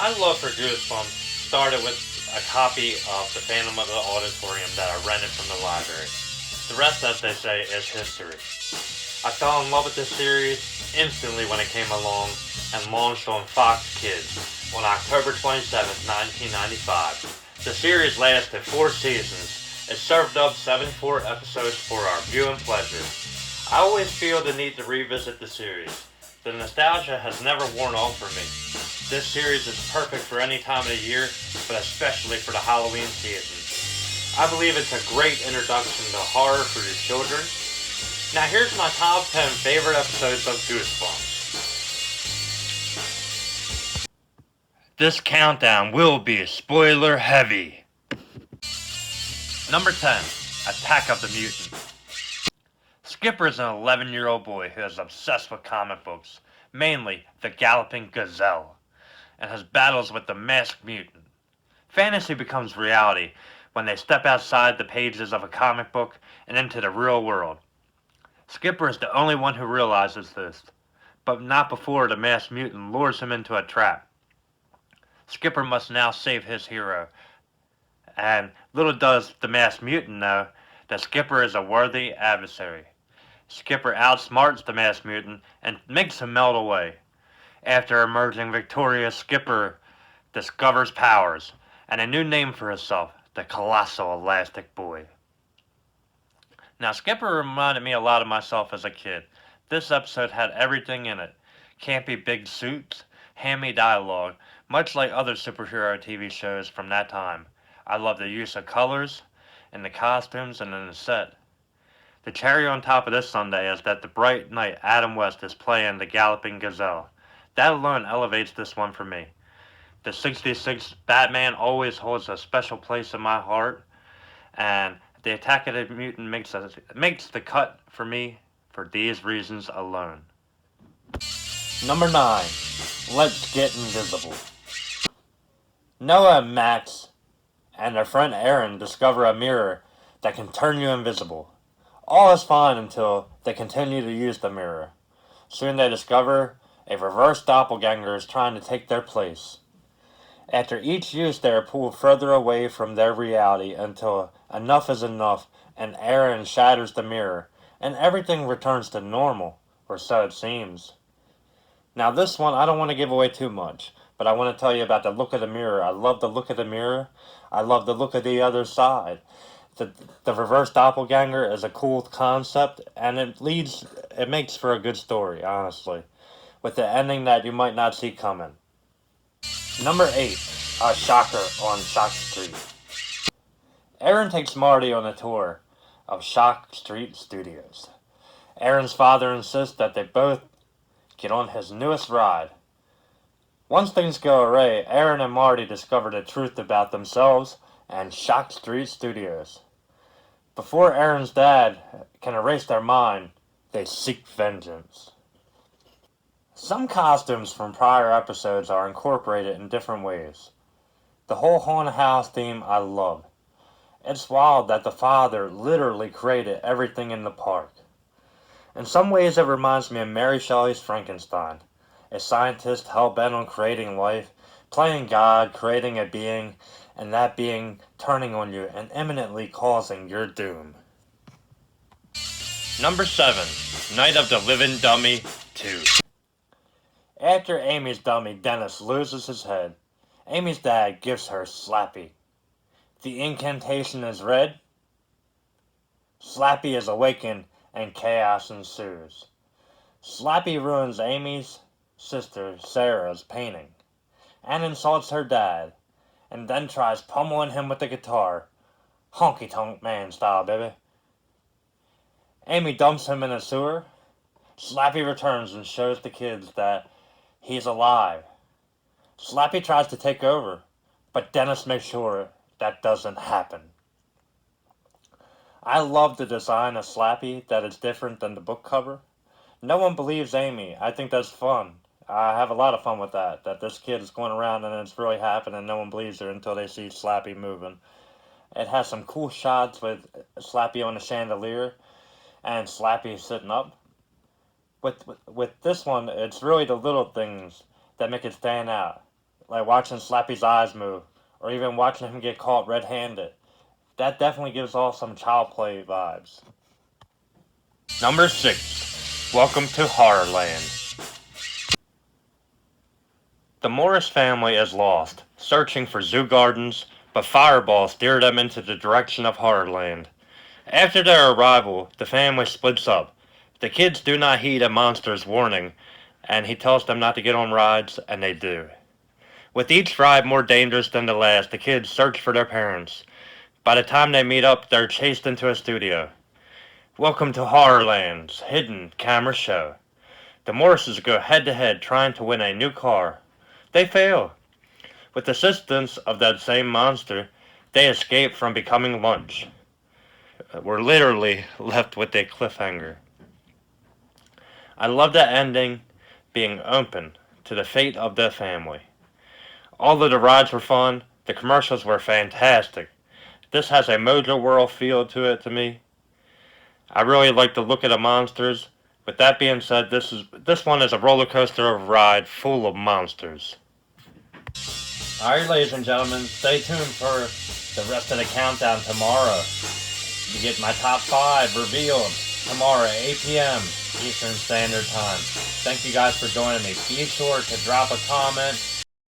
My love for Goosebumps started with a copy of The Phantom of the Auditorium that I rented from the library. The rest, as they say, is history. I fell in love with this series instantly when it came along and launched on Fox Kids on October 27th, 1995. The series lasted 4 seasons. It served up 74 episodes for our viewing pleasure. I always feel the need to revisit the series. The nostalgia has never worn off for me. This series is perfect for any time of the year, but especially for the Halloween season. I believe it's a great introduction to horror for your children. Now here's my top 10 favorite episodes of Goosebumps. This countdown will be spoiler heavy. Number 10, Attack of the Mutants. Skipper is an 11-year-old boy who is obsessed with comic books, mainly the Galloping Gazelle, and has battles with the Masked Mutant. Fantasy becomes reality when they step outside the pages of a comic book and into the real world. Skipper is the only one who realizes this, but not before the Masked Mutant lures him into a trap. Skipper must now save his hero, and little does the Masked Mutant know that Skipper is a worthy adversary. Skipper outsmarts the Masked Mutant and makes him melt away. After emerging victorious, Skipper discovers powers and a new name for himself, the Colossal Elastic Boy. Now, Skipper reminded me a lot of myself as a kid. This episode had everything in it. Campy big suits, hammy dialogue, much like other superhero TV shows from that time. I love the use of colors in the costumes and in the set. The cherry on top of this sundae is that the bright knight Adam West is playing the Galloping Gazelle. That alone elevates this one for me. The 66 Batman always holds a special place in my heart, and the Attack of the Mutant makes the cut for me for these reasons alone. Number 9, Let's Get Invisible. Noah and Max and their friend Aaron discover a mirror that can turn you invisible. All is fine until they continue to use the mirror. Soon they discover a reverse doppelganger is trying to take their place. After each use, they are pulled further away from their reality until enough is enough and Aaron shatters the mirror and everything returns to normal, or so it seems. Now this one, I don't want to give away too much, but I want to tell you about the look of the mirror. I love the look of the mirror. I love the look of the other side. The reverse doppelganger is a cool concept, and it makes for a good story, honestly, with the ending that you might not see coming. Number 8, a shocker on Shock Street. Aaron takes Marty on a tour of Shock Street Studios. Aaron's father insists that they both get on his newest ride. Once things go awry, Aaron and Marty discover the truth about themselves and Shock Street Studios. Before Aaron's dad can erase their mind, they seek vengeance. Some costumes from prior episodes are incorporated in different ways. The whole haunted house theme I love. It's wild that the father literally created everything in the park. In some ways it reminds me of Mary Shelley's Frankenstein, a scientist hell-bent on creating life, playing God, creating a being, and that being turning on you and imminently causing your doom. Number 7, Night of the Living Dummy 2. After Amy's dummy, Dennis, loses his head, Amy's dad gives her Slappy. The incantation is read. Slappy is awakened and chaos ensues. Slappy ruins Amy's sister Sarah's painting and insults her dad, and then tries pummeling him with the guitar. Honky-tonk man style, baby. Amy dumps him in a sewer. Slappy returns and shows the kids that he's alive. Slappy tries to take over, but Dennis makes sure that doesn't happen. I love the design of Slappy, that it's different than the book cover. No one believes Amy. I think that's fun. I have a lot of fun with that this kid is going around and it's really happening and no one believes her until they see Slappy moving. It has some cool shots with Slappy on the chandelier and Slappy sitting up. With this one, it's really the little things that make it stand out. like watching Slappy's eyes move, or even watching him get caught red-handed. That definitely gives off some child play vibes. Number 6. Welcome to Horrorland. The Morris family is lost, searching for zoo gardens, but fireballs steer them into the direction of Horrorland. After their arrival, the family splits up. The kids do not heed a monster's warning, and he tells them not to get on rides, and they do. With each ride more dangerous than the last, the kids search for their parents. By the time they meet up, they're chased into a studio. Welcome to Horrorland's hidden camera show. The Morrises go head-to-head trying to win a new car. They fail. With the assistance of that same monster, they escape from becoming lunch. We're literally left with a cliffhanger. I love the ending being open to the fate of the family. All of the rides were fun. The commercials were fantastic. This has a Mojo World feel to it to me. I really like the look of the monsters. With that being said, this one is a roller coaster of a ride full of monsters. Alright, ladies and gentlemen, stay tuned for the rest of the countdown tomorrow. You get my top 5 revealed tomorrow at 8 p.m. Eastern Standard Time. Thank you guys for joining me. Be sure to drop a comment